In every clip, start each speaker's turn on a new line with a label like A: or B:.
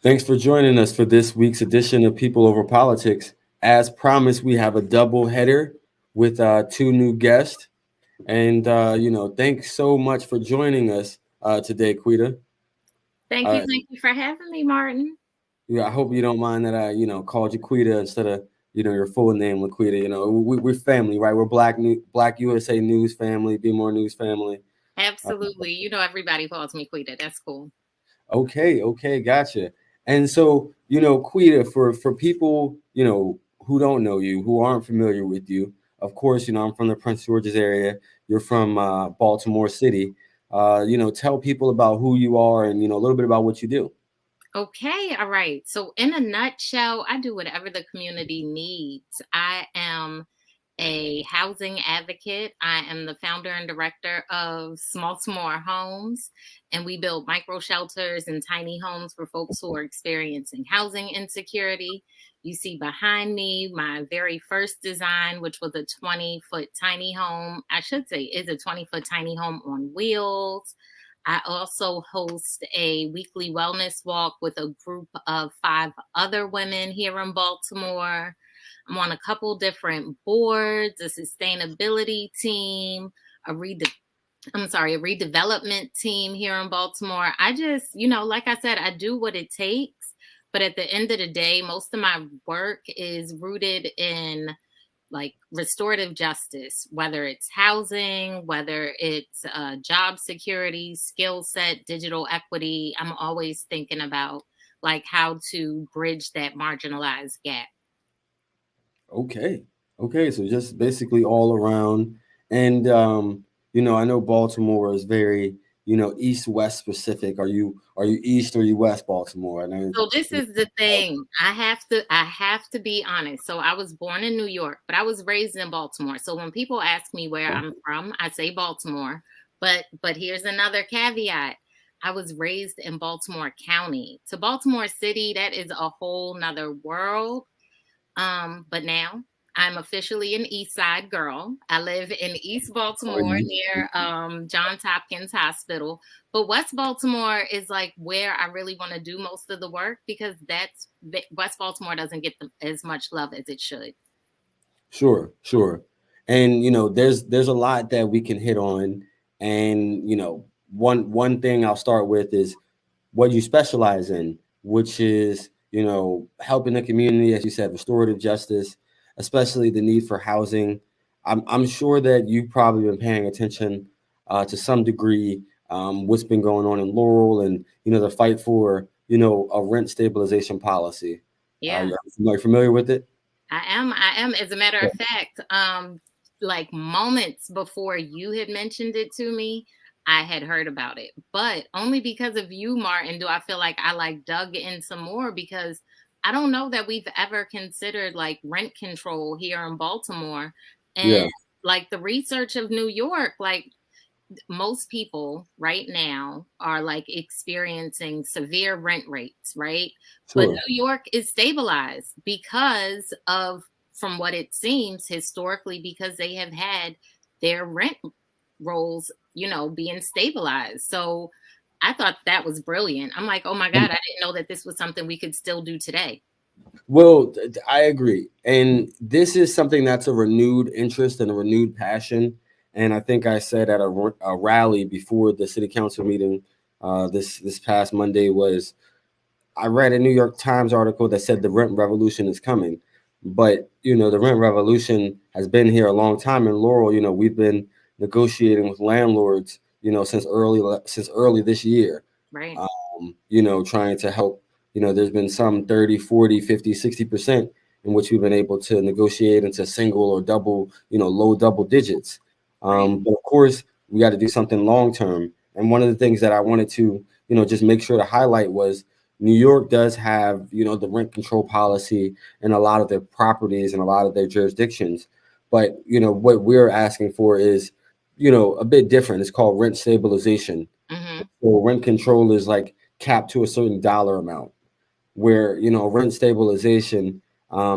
A: Thanks for joining us for this week's edition of People Over Politics. As promised, we have a double header with two new guests. And, thanks so much for joining us today, Quida.
B: Thank you.
A: Uh,
B: Thank you for having me, Martin.
A: yeah, I hope you don't mind that I, called you Quida instead of, your full name, Laquita. We're family, right? We're Black USA News family, Be More News family.
B: Absolutely. Everybody calls me Quita. That's cool.
A: Okay, gotcha. And so, Quita, for people, who don't know you, who aren't familiar with you, of course, I'm from the Prince George's area. You're from Baltimore City. Tell people about who you are and a little bit about what you do.
B: Okay. All right. So, in a nutshell, I do whatever the community needs. I am a housing advocate. I am the founder and director of Smalltimore Homes, and we build micro shelters and tiny homes for folks who are experiencing housing insecurity. You see behind me my very first design, which was a 20-foot tiny home. I should say is a 20-foot tiny home on wheels. I also host a weekly wellness walk with a group of 5 other women here in Baltimore. I'm on a couple different boards, a sustainability team, a a redevelopment team here in Baltimore. I just, like I said, I do what it takes. But at the end of the day, most of my work is rooted in like restorative justice, whether it's housing, whether it's job security, skill set, digital equity. I'm always thinking about like how to bridge that marginalized gap.
A: Okay. Okay. So just basically all around. And I know Baltimore is very, east west specific. Are you east or you west Baltimore? And then,
B: So this is the thing. I have to be honest. So I was born in New York, but I was raised in Baltimore. So when people ask me where I'm from, I say Baltimore. But here's another caveat. I was raised in Baltimore County. To Baltimore City, that is a whole nother world. But now I'm officially an East Side girl. I live in East
A: are
B: Baltimore
A: you?
B: near Johns Hopkins Hospital. But West Baltimore is like where I really want to do most of the work because West Baltimore doesn't get as much love as it should.
A: Sure. And there's a lot that we can hit on. And one thing I'll start with is what you specialize in, which is, helping the community, as you said, restorative justice, especially the need for housing. I'm sure that you've probably been paying attention to some degree what's been going on in Laurel and, the fight for, a rent stabilization policy.
B: Yeah,
A: Are you familiar with it?
B: I am. I am. As a matter of fact, like moments before you had mentioned it to me, I had heard about it. But only because of you, Martin, do I feel like I like dug in some more because I don't know that we've ever considered like rent control here in Baltimore. And
A: Yeah,
B: like the research of New York, like most people right now are like experiencing severe rent rates, right? But
A: sure.
B: New York is stabilized because of, from what it seems historically, because they have had their rent rolls, being stabilized. So I thought that was brilliant. I'm like, oh my God, I didn't know that this was something we could still do today.
A: Well, I agree. And this is something that's a renewed interest and a renewed passion. And I think I said at a rally before the city council meeting this past Monday was I read a New York Times article that said the rent revolution is coming. But, the rent revolution has been here a long time in Laurel. We've been negotiating with landlords, since early this year,
B: Right.
A: trying to help. There's been some 30, 40, 50, 60% in which we've been able to negotiate into single or double, low double digits.
B: Right.
A: But of course, we got to do something long term. And one of the things that I wanted to, just make sure to highlight was New York does have, the rent control policy in a lot of their properties and a lot of their jurisdictions. But, what we're asking for is, a bit different. It's called rent stabilization.
B: Hmm.
A: So rent control is like capped to a certain dollar amount, where rent stabilization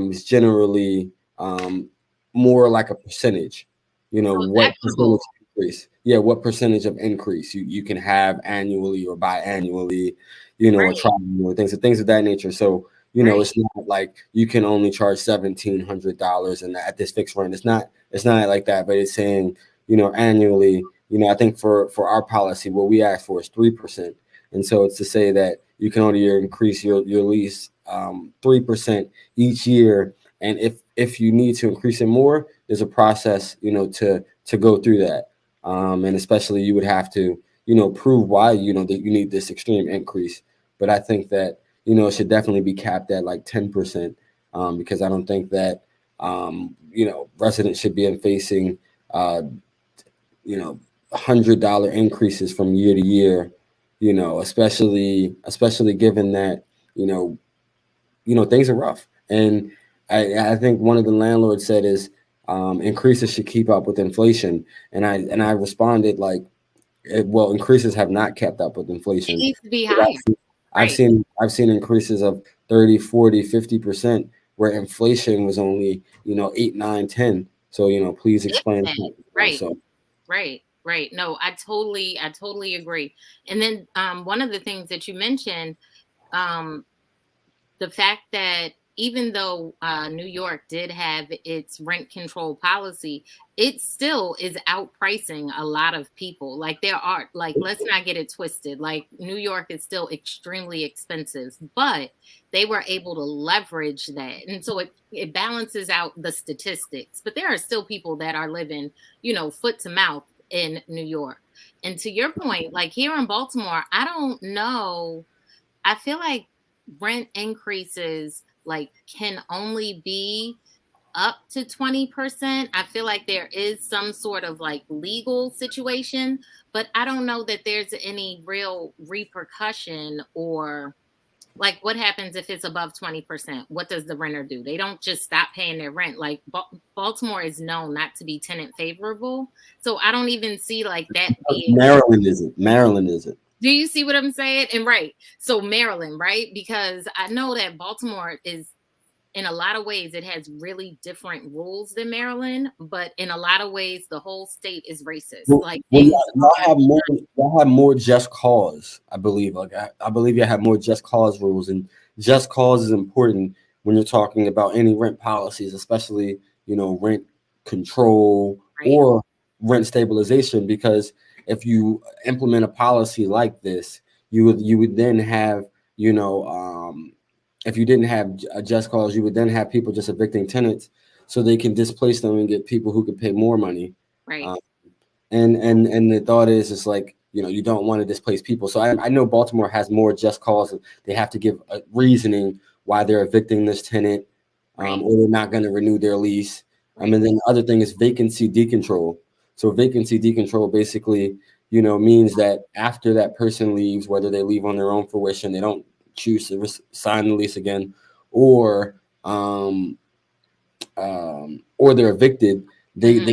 A: is generally more like a percentage.
B: So it's
A: What
B: equitable.
A: percentage increase? Yeah, what percentage of increase you can have annually or biannually. a
B: Right.
A: trial or things of that nature. So,
B: Right.
A: it's not like you can only charge $1,700 and at this fixed rent. It's not like that, but it's saying, annually, I think for our policy, what we ask for is 3%. And so it's to say that you can only increase your lease 3% each year. And if you need to increase it more, there's a process, to go through that. And especially you would have to, prove why, that you need this extreme increase. But I think that, it should definitely be capped at like 10%, because I don't think that, residents should be facing, you know, $100 increases from year to year, especially given that, you know, things are rough. And I think one of the landlords said is, increases should keep up with inflation. And I responded like, well, increases have not kept up with
B: It
A: inflation.
B: needs to be
A: I've
B: higher.
A: seen, I've
B: Right.
A: seen I've seen increases of 30, 40, 50%, where inflation was only, 8, 9, 10. So, please
B: If
A: explain
B: that.
A: that.
B: Right.
A: So
B: Right. Right. No, I totally agree. And then one of the things that you mentioned, um, the fact that even though New York did have its rent control policy, it still is outpricing a lot of people. Like there are, like, let's not get it twisted. Like New York is still extremely expensive, but they were able to leverage that. And so it balances out the statistics. But there are still people that are living, foot to mouth in New York. And to your point, like here in Baltimore, I don't know, I feel like rent increases like can only be up to 20%. I feel like there is some sort of like legal situation, but I don't know that there's any real repercussion or like what happens if it's above 20%? What does the renter do? They don't just stop paying their rent. Like Baltimore is known not to be tenant favorable. So I don't even see like that being.
A: Maryland isn't. Maryland isn't.
B: Do you see what I'm saying? And right. So Maryland, right? Because I know that Baltimore is in a lot of ways it has really different rules than Maryland, but in a lot of ways the whole state is racist.
A: Well,
B: Like
A: well,
B: things are
A: y'all have more just cause, I believe. Like I believe you have more just cause rules, and just cause is important when you're talking about any rent policies, especially rent control
B: right,
A: or rent stabilization. Because if you implement a policy like this, you would then have if you didn't have a just cause, you would then have people just evicting tenants so they can displace them and get people who could pay more money.
B: right,
A: Um, and the thought is it's like you don't want to displace people. So I know Baltimore has more just cause. They have to give a reasoning why they're evicting this tenant,
B: right,
A: or they're not going to renew their lease.
B: right,
A: And then the other thing is vacancy decontrol. So vacancy decontrol basically means that after that person leaves, whether they leave on their own fruition, they don't choose to sign the lease again, or or they're evicted, they
B: hmm,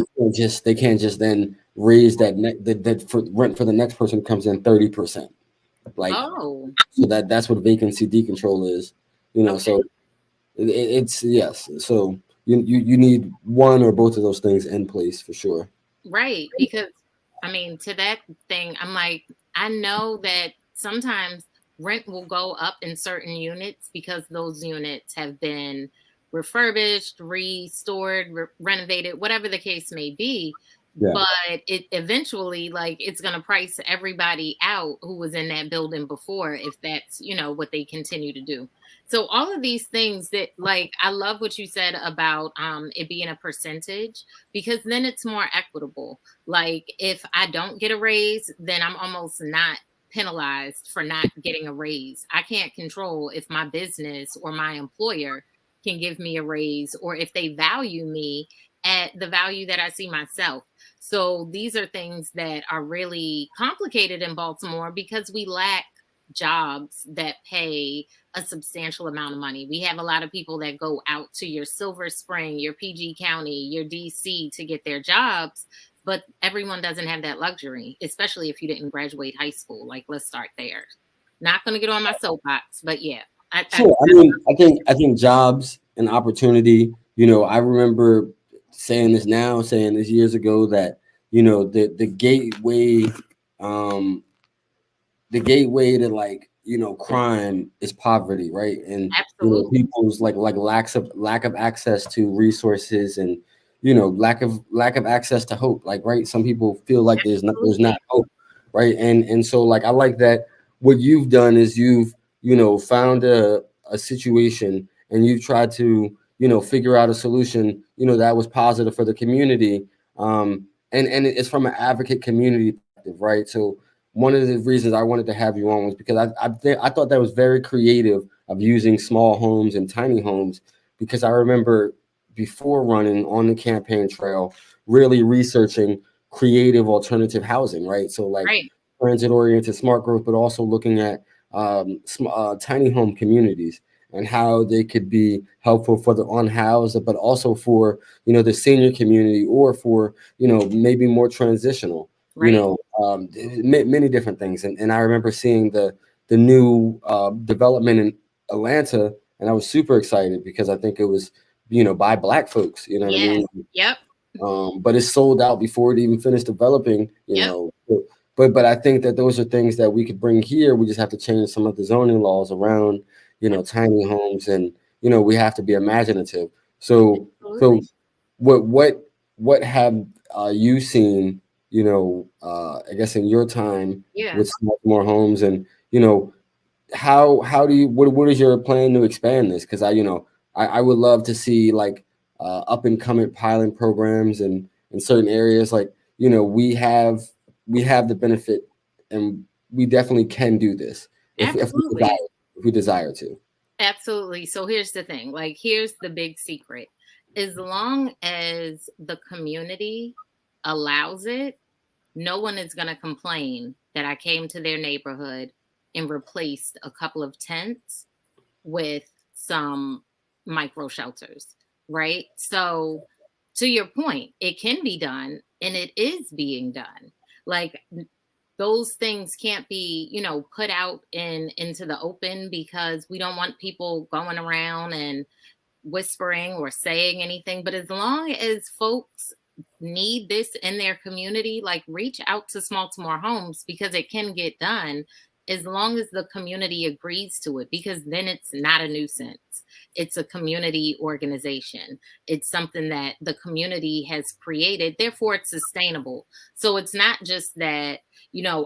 A: they can't just then raise that for rent for the next person who comes in 30%. Like
B: oh,
A: so that's what vacancy decontrol is. So
B: okay,
A: it's yes. So you need one or both of those things in place for sure.
B: right. Because I mean, to that thing, I'm like, I know that sometimes rent will go up in certain units because those units have been refurbished, restored, renovated, whatever the case may be.
A: Yeah.
B: But it eventually, like, it's going to price everybody out who was in that building before, if that's, what they continue to do. So all of these things that, like, I love what you said about it being a percentage because then it's more equitable. Like if I don't get a raise, then I'm almost not penalized for not getting a raise. I can't control if my business or my employer can give me a raise or if they value me at the value that I see myself. So these are things that are really complicated in Baltimore because we lack jobs that pay a substantial amount of money. We have a lot of people that go out to your Silver Spring, your PG County, your DC to get their jobs, but everyone doesn't have that luxury, especially if you didn't graduate high school. Like, let's start there. Not going to get on my soapbox, but yeah, I
A: Sure. I mean, I think jobs and opportunity. I remember saying this years ago that the gateway, to like crime is poverty, right? And
B: Absolutely.
A: people's like lack of access to resources, and lack of access to hope, like, right, some people feel like there's not
B: Absolutely.
A: hope, right? And so, like, I like that what you've done is you've found a situation, and you've tried to figure out a solution that was positive for the community. And it's from an advocate community perspective, right? So one of the reasons I wanted to have you on was because I thought that was very creative of using small homes and tiny homes, because I remember before running on the campaign trail, really researching creative alternative housing, right? So, like,
B: Right.
A: transit oriented smart growth, but also looking at tiny home communities and how they could be helpful for the unhoused, but also for the senior community, or for maybe more transitional,
B: Right.
A: many different things. And I remember seeing the new development in Atlanta, and I was super excited because I think it was by Black folks. You know what I
B: Yes.
A: mean?
B: Yep.
A: But it's sold out before it even finished developing.
B: Yep.
A: But I think that those are things that we could bring here. We just have to change some of the zoning laws around tiny
B: Absolutely.
A: homes, and we have to be imaginative. So
B: Absolutely.
A: what have you seen? I guess in your time
B: Yeah.
A: with more homes, and how do you what is your plan to expand this? Because I would love to see, like, up and coming pilot programs, and in certain areas, like, we have the benefit, and we definitely can do this
B: Absolutely.
A: if we desire to.
B: Absolutely. So here's the thing. Like, here's the big secret. As long as the community allows it, no one is going to complain that I came to their neighborhood and replaced a couple of tents with some micro shelters, right? So, to your point, it can be done and it is being done. Like, those things can't be, put out into the open, because we don't want people going around and whispering or saying anything. But as long as folks need this in their community, like, reach out to Smalltimore Homes, because it can get done as long as the community agrees to it, because then it's not a nuisance. It's a community organization. It's something that the community has created. Therefore, it's sustainable. So it's not just that,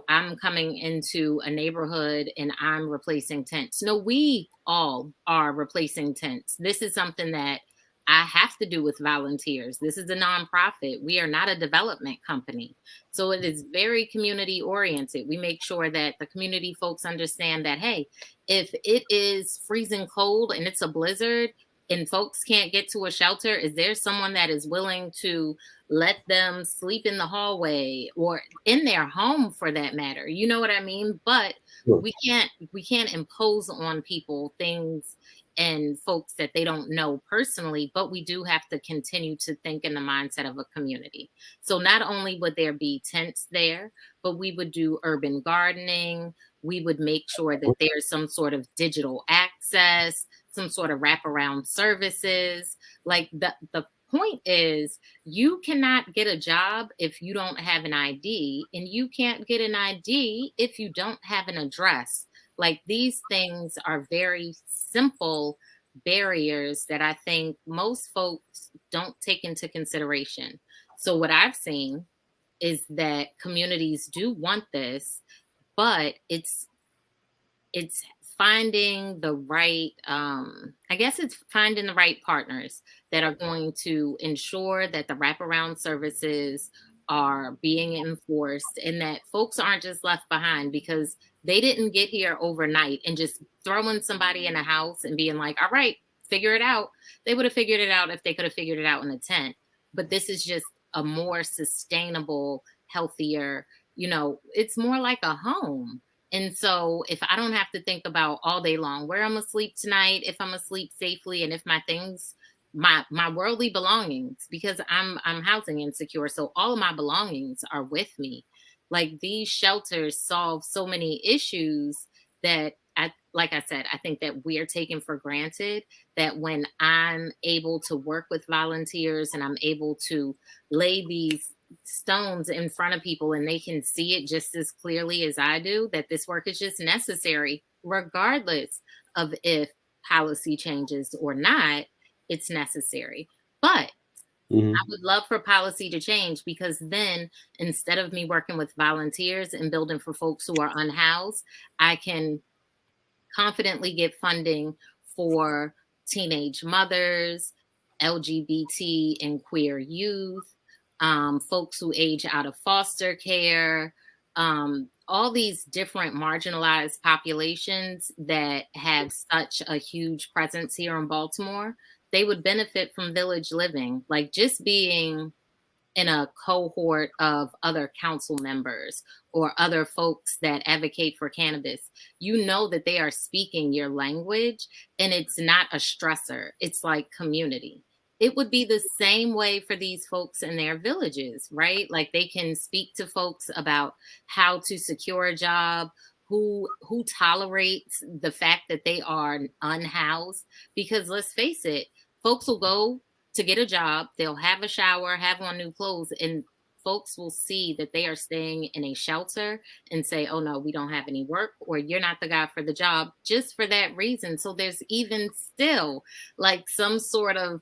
B: I'm coming into a neighborhood and I'm replacing tents. No, we all are replacing tents. This is something that I have to do with volunteers. This is a nonprofit. We are not a development company. So it is very community oriented. We make sure that the community folks understand that, hey, if it is freezing cold and it's a blizzard and folks can't get to a shelter, is there someone that is willing to let them sleep in the hallway or in their home, for that matter? You know what I mean? But
A: Sure.
B: we can't impose on people things and folks that they don't know personally, but we do have to continue to think in the mindset of a community. So not only would there be tents there, but we would do urban gardening. We would make sure that there's some sort of digital access, some sort of wraparound services. Like, the point is, you cannot get a job if you don't have an ID, and you can't get an ID if you don't have an address. Like, these things are very simple barriers that I think most folks don't take into consideration. So what I've seen is that communities do want this, but it's finding the right, I guess it's finding the right partners that are going to ensure that the wraparound services are being enforced, and that folks aren't just left behind because they didn't get here overnight and just throwing somebody in a house and being like, all right, figure it out. They would have figured it out if they could have figured it out in a tent. But this is just a more sustainable, healthier, it's more like a home. And so if I don't have to think about all day long where I'm asleep tonight, if I'm asleep safely, and if my things, my worldly belongings, because I'm housing insecure, so all of my belongings are with me. Like, these shelters solve so many issues that, like I said, I think that we are taken for granted. That when I'm able to work with volunteers and I'm able to lay these stones in front of people and they can see it just as clearly as I do, that this work is just necessary. regardless of if policy changes or not, it's necessary. But I
A: Hmm.
B: would love for policy to change, because then instead of me working with volunteers and building for folks who are unhoused, I can confidently get funding for teenage mothers, LGBT and queer youth, folks who age out of foster care, all these different marginalized populations that have such a huge presence here in Baltimore. They would benefit from village living, like just being in a cohort of other council members or other folks that advocate for cannabis, you know that they are speaking your language, and it's not a stressor. It's like community. It would be the same way for these folks in their villages, right? Like they can speak to folks about how to secure a job, who tolerates the fact that they are unhoused, because let's face it, folks will go to get a job, they'll have a shower, have on new clothes, and folks will see that they are staying in a shelter and say, oh no, we don't have any work, or you're not the guy for the job, just for that reason. So there's even still like some sort of,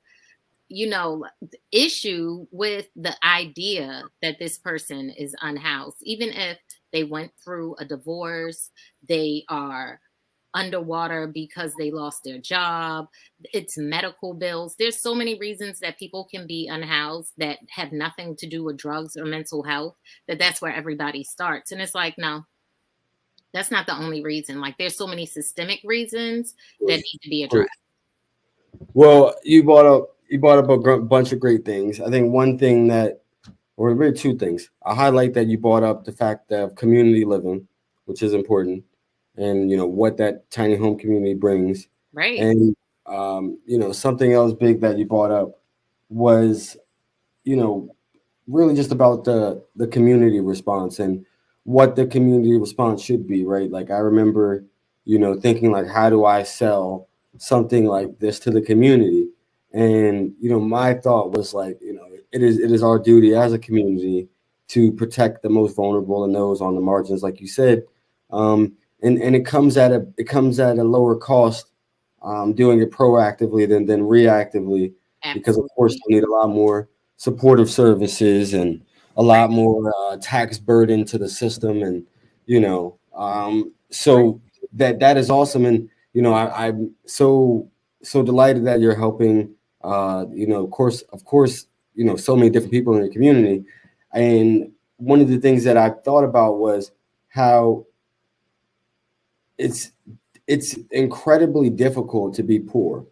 B: you know, issue with the idea that this person is unhoused, even if they went through a divorce, they are underwater because they lost their job, it's medical bills. There's so many reasons that people can be unhoused that have nothing to do with drugs or mental health, that's where everybody starts. And it's like, no, that's not the only reason. Like there's so many systemic reasons that need to be addressed.
A: Well, you brought up a bunch of great things. I think one thing that, or really two things, I highlight that you brought up the fact of community living, which is important, and what that tiny home community brings,
B: Right.
A: and something else big that you brought up was you know really just about the community response and what the community response should be, right? Like I remember, thinking like, how do I sell something like this to the community? And my thought was like, it is our duty as a community to protect the most vulnerable and those on the margins, like you said. And it comes at a lower cost, doing it proactively than reactively, because of course
B: Absolutely.
A: you need a lot more supportive services and a
B: Right.
A: lot more tax burden to the system, and
B: Right.
A: so that is awesome. And I'm so delighted that you're helping, of course, so many different people in the community. And one of the things that I thought about was how it's it's incredibly difficult to be poor.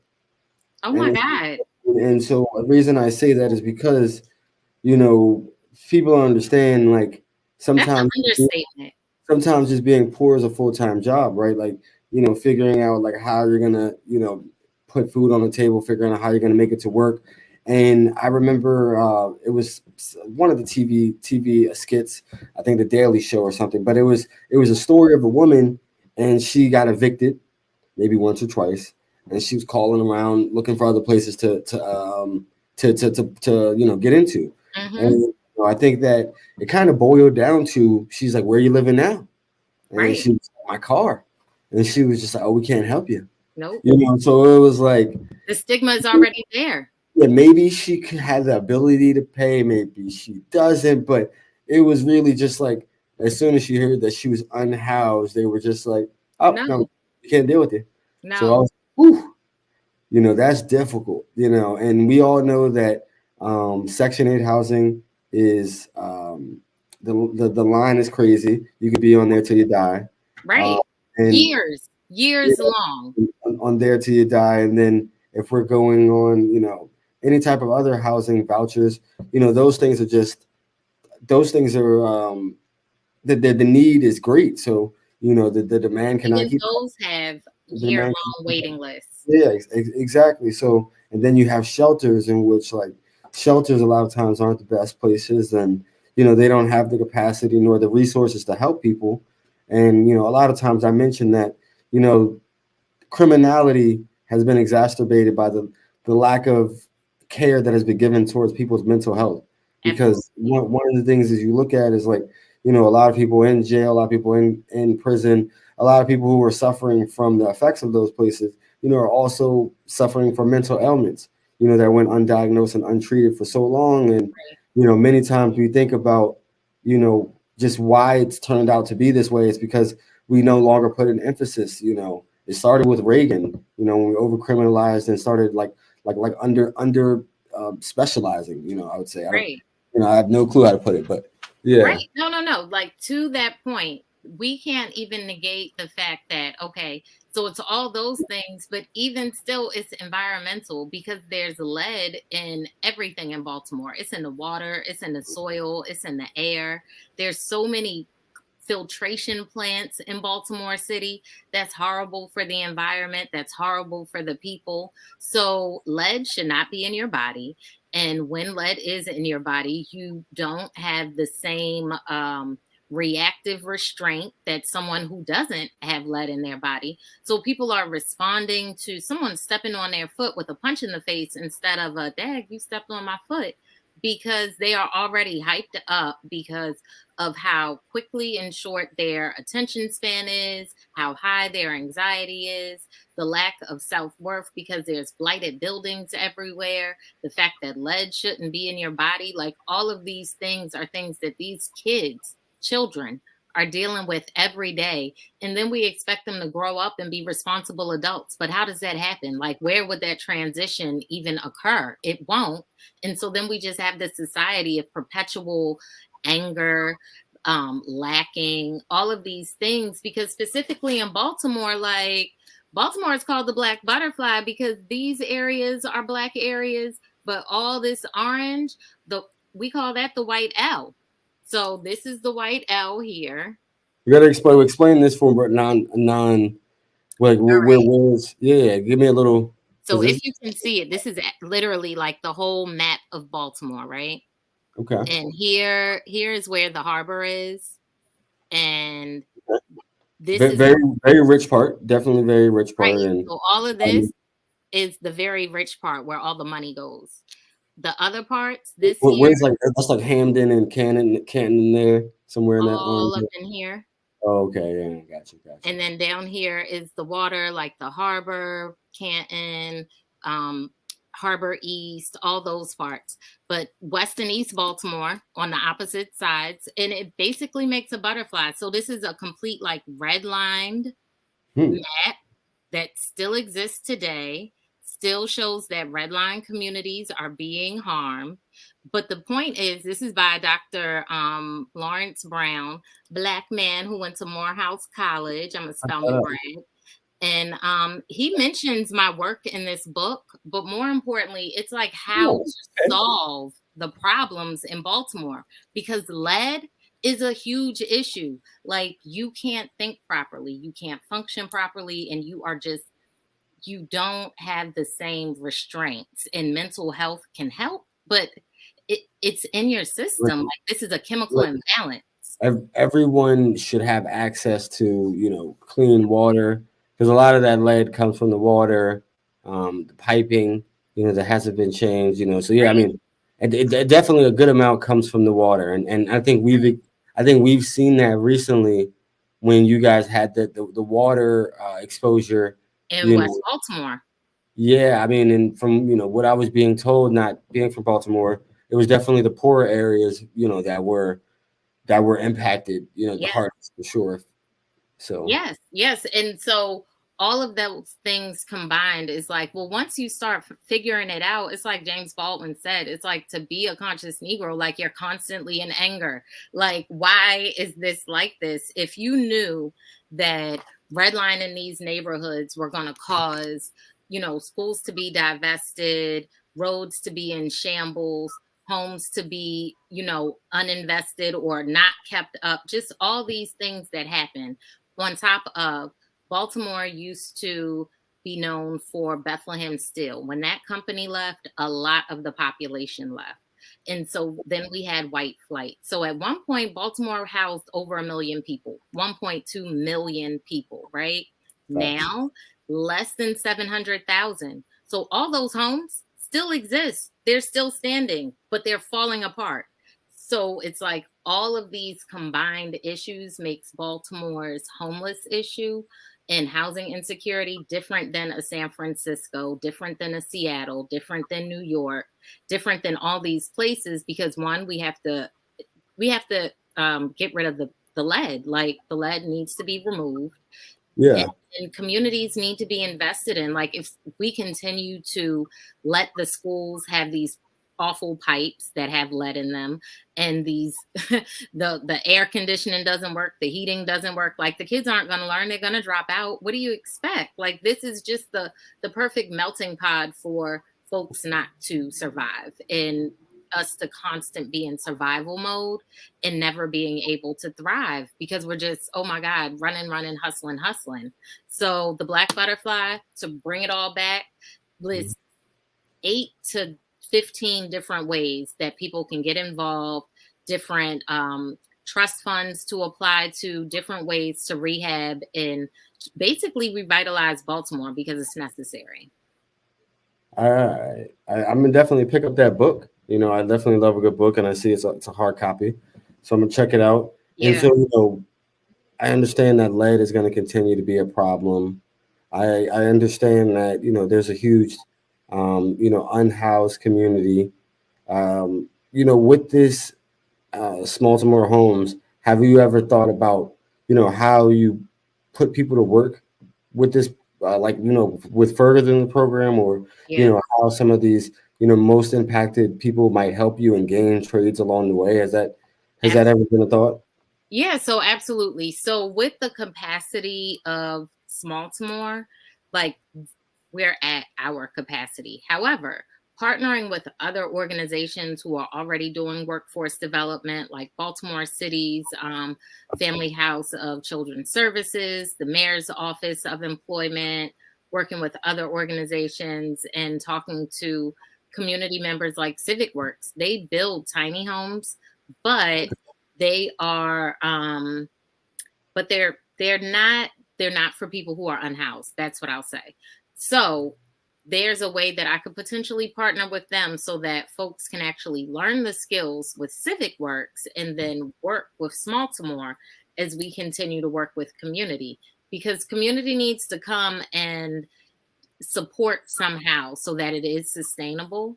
B: Oh my
A: and
B: God.
A: and so the reason I say that is because you know, people don't understand, like,
B: That's an
A: sometimes
B: understatement.
A: sometimes just being poor is a full-time job, right? Like, figuring out like how you're gonna, put food on the table, figuring out how you're gonna make it to work. And I remember it was one of the TV skits, I think the Daily Show or something, but it was a story of a woman, and she got evicted maybe once or twice, and she was calling around looking for other places to get into. And
B: Hmm.
A: I think that it kind of boiled down to, she's like, "Where are you living now?" And
B: Right.
A: she was like, "My car," and she was just like, "Oh, we can't help you."
B: Nope.
A: So it was like,
B: The stigma is already there.
A: yeah, maybe she could have the ability to pay, maybe she doesn't, but it was really just like, as soon as she heard that she was unhoused, they were just like, "Oh no,
B: No,
A: we can't deal with you." So I
B: no.
A: was, whew, that's difficult, and we all know that Section 8 housing is, the line is crazy. You could be on there till you die. Uh,
B: Right.
A: and
B: Years long.
A: on there till you die. And then if we're going on, any type of other housing vouchers, those things are, the need is great. So, the demand cannot
B: Even
A: keep up.
B: those have
A: The demand
B: year-long
A: cannot keep up.
B: waiting lists.
A: Yeah, exactly. So, and then you have shelters, in which, like, shelters a lot of times aren't the best places, and they don't have the capacity nor the resources to help people. And a lot of times I mentioned that you know criminality has been exacerbated by the lack of care that has been given towards people's mental health. Because
B: Absolutely.
A: one of the things is, you look at is like, a lot of people in jail, a lot of people in prison, a lot of people who are suffering from the effects of those places, are also suffering from mental ailments, that went undiagnosed and untreated for so long. And, many times we think about, just why it's turned out to be this way. It's because we no longer put an emphasis, it started with Reagan, when we overcriminalized and started like under specializing, I would say. I don't,
B: Right.
A: I have no clue how to put it, but yeah.
B: Right. No, no, no. Like, to that point, we can't even negate the fact that, okay, so it's all those things, but even still, it's environmental because there's lead in everything in Baltimore. It's in the water, it's in the soil, it's in the air. There's so many filtration plants in Baltimore City. That's horrible for the environment. That's horrible for the people. So lead should not be in your body. And when lead is in your body, you don't have the same reactive restraint that someone who doesn't have lead in their body. So people are responding to someone stepping on their foot with a punch in the face instead of a dag, you stepped on my foot, because they are already hyped up because of how quickly and short their attention span is, how high their anxiety is, the lack of self-worth because there's blighted buildings everywhere, the fact that lead shouldn't be in your body. Like, all of these things are things that these children are dealing with every day. And then we expect them to grow up and be responsible adults. But how does that happen? Like, where would that transition even occur? It won't. And so then we just have this society of perpetual anger, lacking, all of these things, because specifically in Baltimore, like, Baltimore is called the Black Butterfly because these areas are Black areas, but all this orange, we call that the white L. So this is the white L here.
A: You gotta explain this for non like
B: All
A: where
B: right.
A: was, yeah, give me a little,
B: So
A: because this,
B: if you can see it, this is literally like the whole map of Baltimore, right?
A: okay.
B: And here is where the harbor is, and this is
A: Very very rich part, definitely very rich part.
B: right.
A: And
B: So all of
A: um,
B: this is the very rich part where all the money goes. The other parts, this here,
A: where's like that's like Hamden and Canton there somewhere in that
B: all
A: orange.
B: up in here.
A: Oh, okay, yeah, got you.
B: And then down here is the water, like the harbor, Canton, um, Harbor East, all those parts. But West and East Baltimore on the opposite sides, and it basically makes a butterfly. So this is a complete like red lined
A: Hmm.
B: map that still exists today, still shows that redline communities are being harmed. But the point is, this is by Dr. Lawrence Brown, Black man who went to Morehouse College. I'm going to spell me brag. And he mentions my work in this book, but more importantly, it's like how
A: Oh,
B: to
A: okay.
B: solve the problems in Baltimore, because lead is a huge issue. Like, you can't think properly, you can't function properly, and you don't have the same restraints. And mental health can help, but it's in your system.
A: Listen,
B: Like, this is a chemical
A: look,
B: imbalance.
A: everyone should have access to, clean water, because a lot of that lead comes from the water, the piping, that hasn't been changed. So yeah, I
B: Right,
A: mean, definitely a good amount comes from the water. And I think we've seen that recently when you guys had the water exposure.
B: in
A: you
B: West
A: know
B: Baltimore.
A: yeah, I mean, and from what I was being told, not being from Baltimore, it was definitely the poorer areas, that were impacted, the
B: Yes.
A: hardest for sure. So
B: Yes, yes. And so all of those things combined is like, well, once you start figuring it out, it's like James Baldwin said, it's like to be a conscious Negro, like you're constantly in anger. Like, why is this like this? If you knew that redlining these neighborhoods were going to cause, schools to be divested, roads to be in shambles, homes to be, uninvested or not kept up, just all these things that happen, on top of Baltimore used to be known for Bethlehem Steel. When that company left, a lot of the population left. And so then we had white flight. So at one point, Baltimore housed over 1 million people, 1.2 million people, right?
A: facts.
B: Now, less than 700,000. So all those homes still exist. They're still standing, but they're falling apart. So it's like all of these combined issues makes Baltimore's homeless issue and housing insecurity different than a San Francisco, different than a Seattle, different than New York, different than all these places, because one, we have to get rid of the lead. Like, the lead needs to be removed, and,
A: Yeah.
B: and communities need to be invested in. Like, if we continue to let the schools have these awful pipes that have lead in them, and these the air conditioning doesn't work, the heating doesn't work, like, the kids aren't going to learn, they're going to drop out. What do you expect? Like, this is just the perfect melting pot for folks not to survive, and us to constant be in survival mode and never being able to thrive, because we're just, oh my God, running, running, hustling, hustling. So the Black Butterfly, to bring it all back, lists 8 to 15 different ways that people can get involved, different trust funds to apply to, different ways to rehab and basically revitalize Baltimore, because it's necessary.
A: I'm gonna definitely pick up that book. I definitely love a good book, and I see it's a hard copy, so I'm gonna check it out. And
B: Yeah.
A: so, I understand that lead is going to continue to be a problem. I understand that there's a huge, unhoused community. With this Smalltimore homes, have you ever thought about how you put people to work with this, like with further than the program, or
B: Yeah.
A: how some of these most impacted people might help you and gain trades along the way? Has that ever been a thought?
B: Yeah, so absolutely. So with the capacity of Smalltimore, like, we're at our capacity. However, partnering with other organizations who are already doing workforce development, like Baltimore City's Family House of Children's Services, the Mayor's Office of Employment, working with other organizations and talking to community members like Civic Works. They build tiny homes, but they are but they're not for people who are unhoused. That's what I'll say. So there's a way that I could potentially partner with them so that folks can actually learn the skills with Civic Works and then work with Smalltimore as we continue to work with community, because community needs to come and support somehow so that it is sustainable.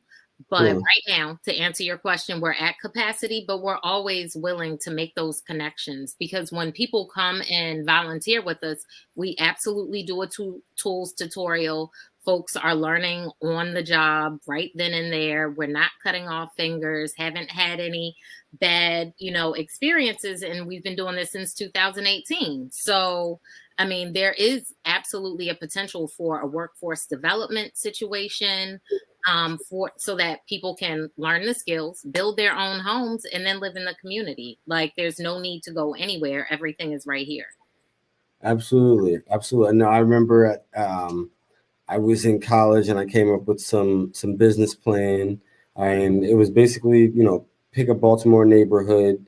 B: But
A: Sure.
B: right now, to answer your question, we're at capacity, but we're always willing to make those connections, because when people come and volunteer with us, we absolutely do a tools tutorial. Folks are learning on the job right then and there. We're not cutting off fingers, haven't had any bad, experiences. And we've been doing this since 2018. So, I mean, there is absolutely a potential for a workforce development situation, for so that people can learn the skills, build their own homes, and then live in the community. Like, there's no need to go anywhere. Everything is right here.
A: Absolutely, absolutely. No, I remember I was in college and I came up with some business plan, and it was basically pick a Baltimore neighborhood,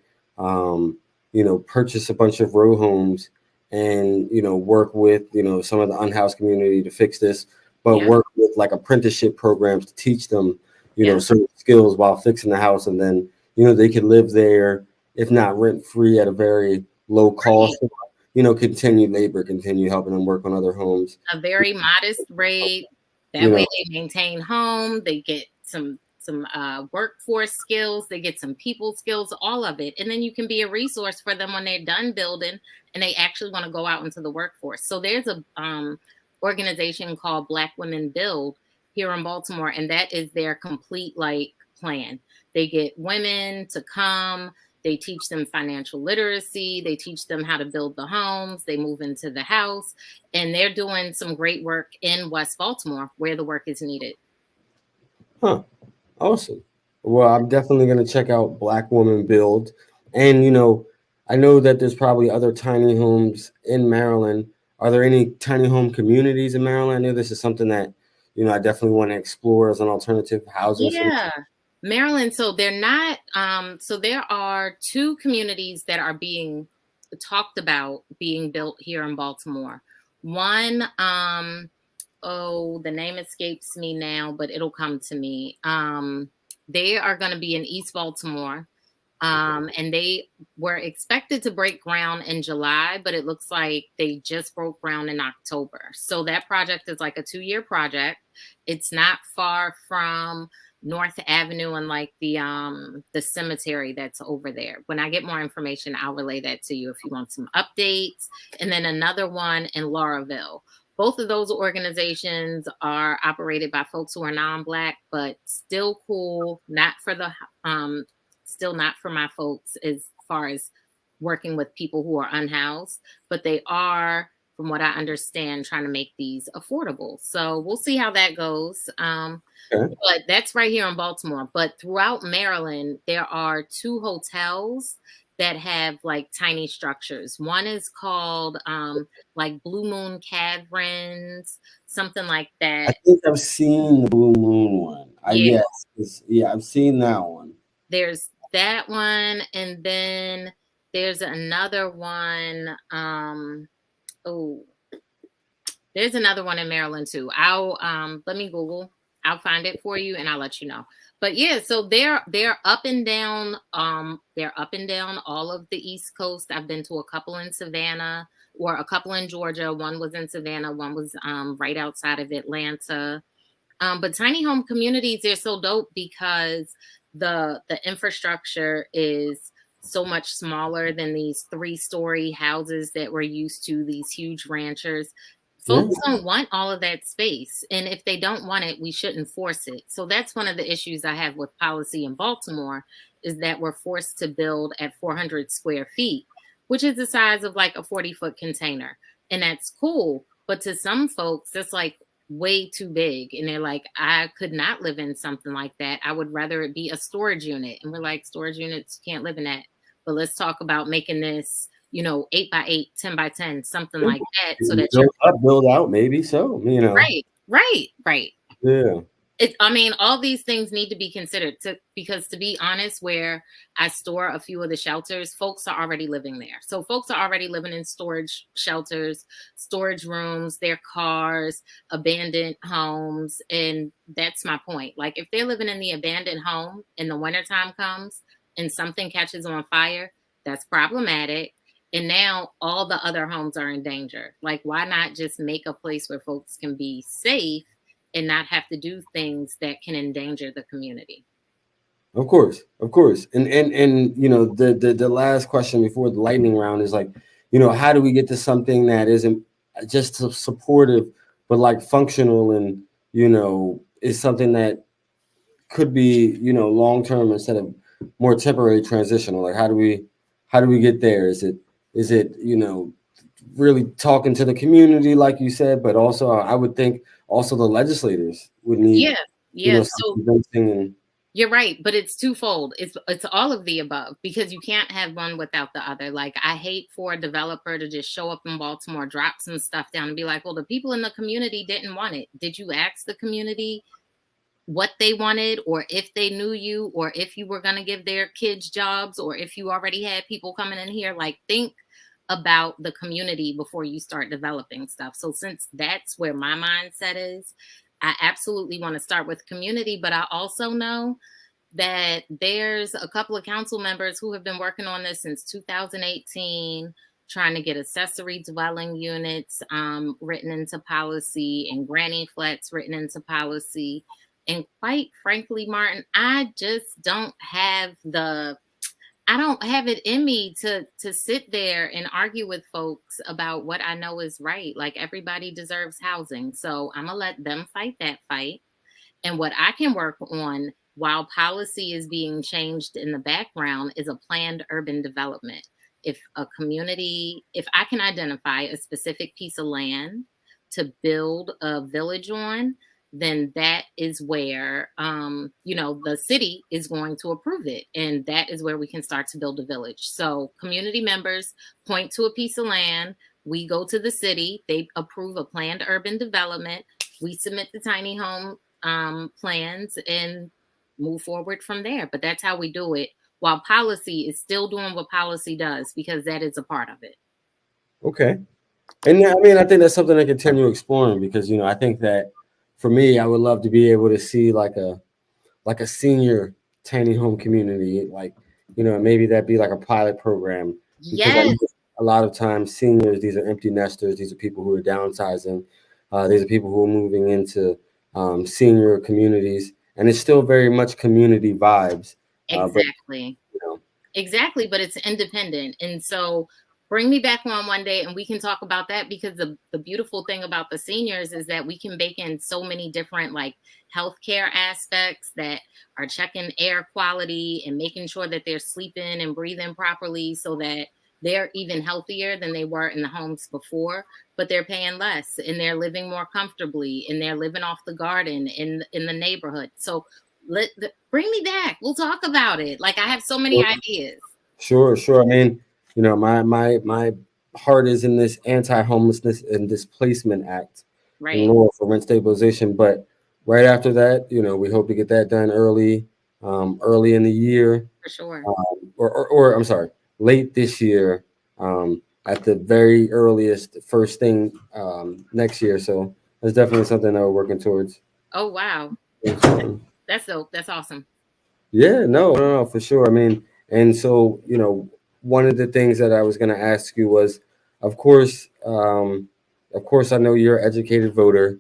A: purchase a bunch of row homes, and work with some of the unhoused community to fix this, but
B: Yep.
A: work with like apprenticeship programs to teach them
B: Yep.
A: certain skills while fixing the house, and then they could live there, if not rent free, at a very low
B: Right.
A: cost. Continue helping them work on other homes.
B: A very modest rate.
A: You
B: That way
A: know,
B: they maintain home, they get some workforce skills, they get some people skills, all of it. And then you can be a resource for them when they're done building and they actually want to go out into the workforce. So there's a organization called Black Women Build here in Baltimore, and that is their complete like plan. They get women to come, they teach them financial literacy, they teach them how to build the homes, they move into the house, and they're doing some great work in West Baltimore where the work is needed.
A: huh? Awesome. Well, I'm definitely going to check out Black Woman Build. And, I know that there's probably other tiny homes in Maryland. Are there any tiny home communities in Maryland? I know this is something that, I definitely want to explore as an alternative housing solution.
B: Yeah. Maryland, so they're not so there are two communities that are being talked about being built here in Baltimore. One, oh, the name escapes me now, but it'll come to me. They are going to be in East Baltimore. And they were expected to break ground in July, but it looks like they just broke ground in October. So that project is like a 2-year project. It's not far from North Avenue and like the cemetery that's over there. When I get more information, I'll relay that to you if you want some updates. And then another one in Lauraville. Both of those organizations are operated by folks who are non-Black, but still cool, not for the still not for my folks as far as working with people who are unhoused, but they are, from what I understand, trying to make these affordable. So we'll see how that goes.
A: Okay.
B: But that's right here in Baltimore. But throughout Maryland, there are 2 hotels that have like tiny structures. One is called like Blue Moon Caverns, something like
A: I
B: that.
A: think I've seen the Blue Moon one.
B: Yeah,
A: Yes, yeah, I've seen that one.
B: there's that one, and then there's another one. Oh, there's another one in Maryland too. I'll let me Google. I'll find it for you and I'll let you know. But yeah, so they're up and down. They're up and down all of the East Coast. I've been to a couple in Savannah or a couple in Georgia. One was in Savannah. One was right outside of Atlanta. But tiny home communities, they're so dope because the infrastructure is so much smaller than these 3-story houses that we're used to, these huge ranchers.
A: Yeah.
B: Folks don't want all of that space. And if they don't want it, we shouldn't force it. So that's one of the issues I have with policy in Baltimore is that we're forced to build at 400 square feet, which is the size of like a 40-foot container. And that's cool. But to some folks, that's like way too big. And they're like, I could not live in something like that. I would rather it be a storage unit. And we're like, storage units, you can't live in that. But let's talk about making this, 8x8, 10x10, something like that. So that you're
A: Build up, build out, maybe so.
B: right.
A: Yeah.
B: I mean, all these things need to be considered because to be honest, where I store a few of the shelters, folks are already living there. So folks are already living in storage shelters, storage rooms, their cars, abandoned homes. And that's my point. Like if they're living in the abandoned home and the wintertime comes and something catches on fire, that's problematic. And now all the other homes are in danger. Like, why not just make a place where folks can be safe and not have to do things that can endanger the community?
A: Of course, of course. And the last question before the lightning round is like, how do we get to something that isn't just supportive, but like functional and, is something that could be, long term instead of more temporary transitional? Like how do we get there? Is it, really talking to the community, like you said, but also I would think also the legislators would need,
B: Yeah, yeah.
A: some
B: So
A: convincing and
B: you're right, but it's twofold. It's all of the above because you can't have one without the other. Like I hate for a developer to just show up in Baltimore, drop some stuff down and be like, "Well, the people in the community didn't want it." Did you ask the community what they wanted or if they knew you or if you were going to give their kids jobs or if you already had people coming in here? Like think about the community before you start developing stuff. So since that's where my mindset is, I absolutely want to start with community, but I also know that there's a couple of council members who have been working on this since 2018, trying to get accessory dwelling units written into policy and granny flats written into policy. And quite frankly, Martin, I just I don't have it in me to sit there and argue with folks about what I know is right. Like everybody deserves housing. So I'm gonna let them fight that fight. And what I can work on while policy is being changed in the background is a planned urban development. If I can identify a specific piece of land to build a village on, then that is where, the city is going to approve it. And that is where we can start to build a village. So community members point to a piece of land. We go to the city, they approve a planned urban development. We submit the tiny home plans and move forward from there. But that's how we do it while policy is still doing what policy does, because that is a part of it.
A: okay. And I mean, I think that's something to continue exploring because, I think that for me, I would love to be able to see like a senior tiny home community, like, maybe that be like a pilot program, because I know
B: Yes,
A: a lot of times seniors, these are empty nesters, these are people who are downsizing, these are people who are moving into senior communities, and it's still very much community vibes, but
B: exactly.
A: you know,
B: Exactly, but it's independent. And so bring me back on one day and we can talk about that, because the beautiful thing about the seniors is that we can bake in so many different like healthcare aspects that are checking air quality and making sure that they're sleeping and breathing properly, so that they're even healthier than they were in the homes before, but they're paying less and they're living more comfortably and they're living off the garden in the neighborhood. So bring me back. We'll talk about it. Like, I have so many ideas.
A: sure, sure. I mean, my heart is in this anti-homelessness and displacement act and
B: Right.
A: law for rent stabilization. But right after that, we hope to get that done early in the year,
B: For sure.
A: or I'm sorry, late this year, at the very earliest, first thing next year. So that's definitely something that we're working towards.
B: Oh, wow. That's dope. That's awesome.
A: Yeah, no, no, no, for sure. I mean, and so, one of the things that I was going to ask you was, of course, of course, I know you're an educated voter.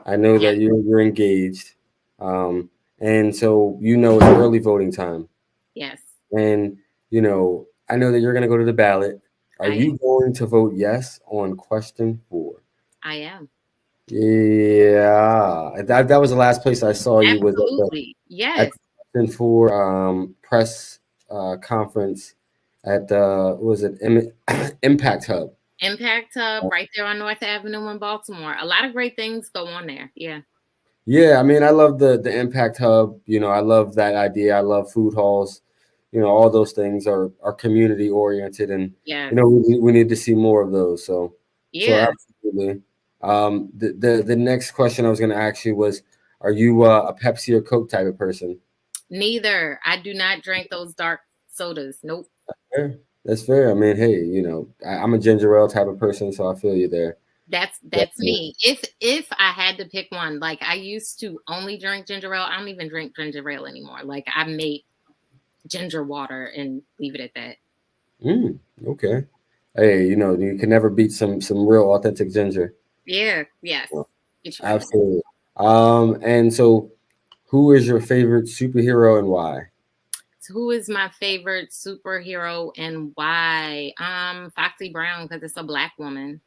A: I know
B: Yeah.
A: that you're engaged, and so it's early voting time,
B: Yes,
A: and I know that you're going to go to the ballot. Are
B: I am.
A: you going to vote yes on question 4?
B: I am.
A: Yeah, that was the last place I saw you was
B: Absolutely.
A: at
B: Yes.
A: the for press conference at the what was it Impact Hub.
B: Impact Hub right there on North Avenue in Baltimore. A lot of great things go on there. Yeah.
A: Yeah, I mean, I love the Impact Hub. I love that idea. I love food halls. All those things are community oriented, and
B: Yes.
A: we need to see more of those. So
B: Yeah.
A: absolutely. The next question I was going to ask you was, are you a Pepsi or Coke type of person?
B: Neither. I do not drink those dark sodas. Nope.
A: Fair. That's fair. I mean, hey, I'm a ginger ale type of person, so I feel you there.
B: That's
A: Definitely.
B: me. If I had to pick one, like I used to only drink ginger ale. I don't even drink ginger ale anymore. Like I make ginger water and leave it at that.
A: Mm, okay. Hey, you can never beat some real authentic ginger.
B: Yeah. Yes.
A: Well,
B: Get you right.
A: absolutely. And so who is your favorite superhero and why?
B: So who is my favorite superhero and why? Foxy Brown, because it's a black woman.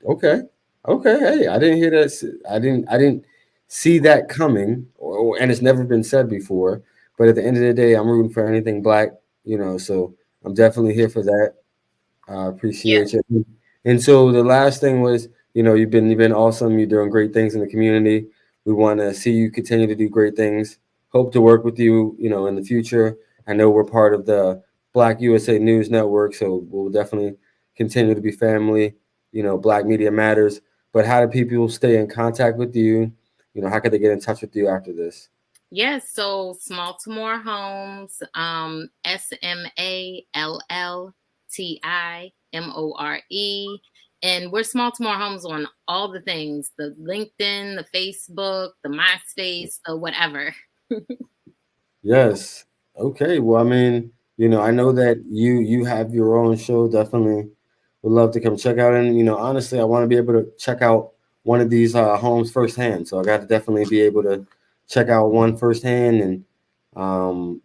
A: Okay. Okay. Hey, I didn't hear that. I didn't see that coming, and it's never been said before. But at the end of the day, I'm rooting for anything black, so I'm definitely here for that. I
B: Yeah.
A: appreciate you. And so the last thing was, you've been awesome. You're doing great things in the community. We want to see you continue to do great things. Hope to work with you, in the future. I know we're part of the Black USA News Network, so we'll definitely continue to be family. Black Media Matters. But how do people stay in contact with you? How can they get in touch with you after this?
B: Yes, so Smalltimore Homes, SMALLTIMORE. And we're Smalltimore Homes on all the things, the LinkedIn, the Facebook, the MySpace, the whatever.
A: Yes. Okay. Well, I mean, I know that you have your own show. Definitely would love to come check out. And honestly, I want to be able to check out one of these homes firsthand. So I got to definitely be able to check out one firsthand. And um,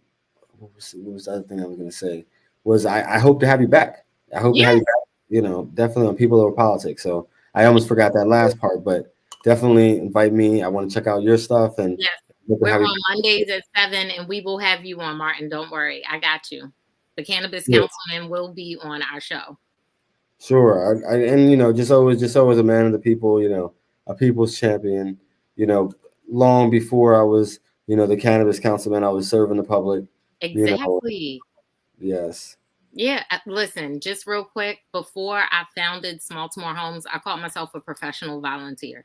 A: what was the other thing I was going to say? Was I hope to have you back. I hope to have
B: Yeah,
A: you back. Definitely on People Over Politics. So I almost forgot that last part, but definitely invite me. I want to check out your stuff and
B: yes.
A: hope to
B: We're
A: have you
B: on Mondays at 7, and we will have you on, Martin. Don't worry. I got you. The Cannabis
A: back.
B: Councilman will be on our show.
A: Sure, and just always a man of the people. A people's champion. You know, long before I was, the cannabis councilman, I was serving the public. You know,
B: Exactly.
A: yes.
B: Yeah, listen, just real quick, before I founded Smalltimore Homes, I called myself a professional volunteer.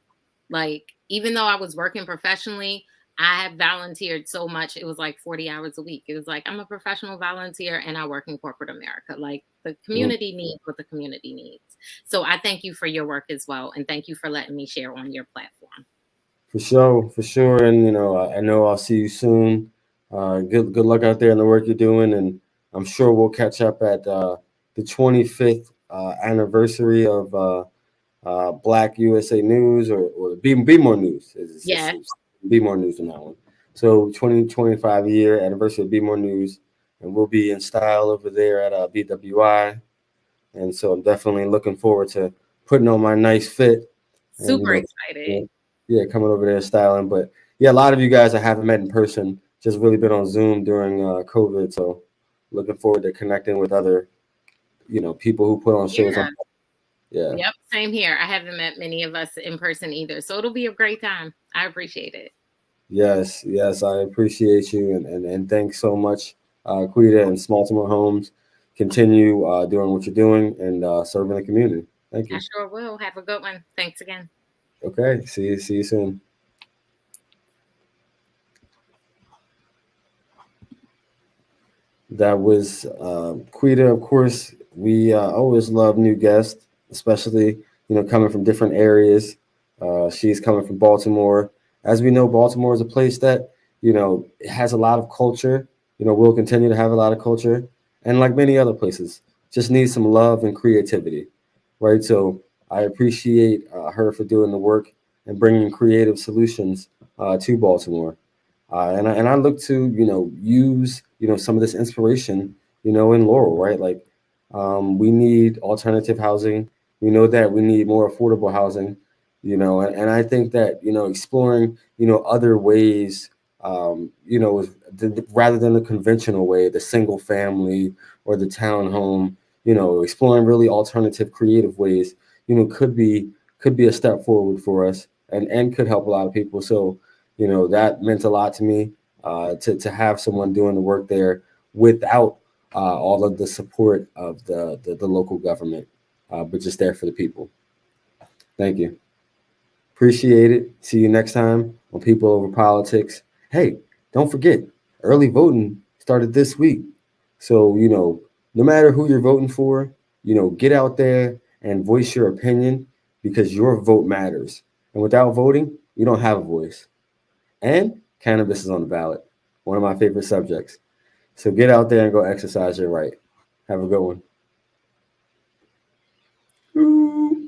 B: Like, even though I was working professionally, I had volunteered so much. It was like 40 hours a week. It was like, I'm a professional volunteer and I work in corporate America. Like, the
A: Mm,
B: community needs what the community needs. So I thank you for your work as well. And thank you for letting me share on your platform.
A: for sure, for sure. And I know I'll see you soon. Good luck out there in the work you're doing, and I'm sure we'll catch up at the 25th anniversary of Black USA News, or Be More News.
B: Yes,
A: It's Be More News on that one. So 2025 year anniversary of Be More News, and we'll be in style over there at BWI. And so I'm definitely looking forward to putting on my nice fit, and
B: super excited.
A: yeah, coming over there styling. But yeah, a lot of you guys I haven't met in person, just really been on Zoom during COVID. So looking forward to connecting with other, people who put on shows
B: Yeah.
A: like that. Yeah.
B: Yep. Same here. I haven't met many of us in person either. So it'll be a great time. I appreciate it.
A: Yes, yes, I appreciate you, and thanks so much, Quida and Smalltimore Homes. Continue doing what you're doing and serving the community. Thank
B: I
A: you.
B: sure will. Have a good one. Thanks again.
A: Okay, see you soon. That was Quita. Of course, we always love new guests, especially coming from different areas. She's coming from Baltimore. As we know, Baltimore is a place that has a lot of culture. Will continue to have a lot of culture, and like many other places, just needs some love and creativity, right? So I appreciate her for doing the work and bringing creative solutions to Baltimore. And I look to use some of this inspiration in Laurel, right? Like we need alternative housing. We know that we need more affordable housing, and I think that exploring other ways, rather than the conventional way, the single family or the townhome, exploring really alternative creative ways, could be a step forward for us, and could help a lot of people. So that meant a lot to me, to have someone doing the work there without all of the support of the local government, but just there for the people. Thank you. Appreciate it. See you next time on People Over Politics. Hey, don't forget, early voting started this week. So, no matter who you're voting for, get out there and voice your opinion, because your vote matters. And without voting, you don't have a voice. And cannabis is on the ballot, one of my favorite subjects. So get out there and go exercise your right. Have a good one. Ooh.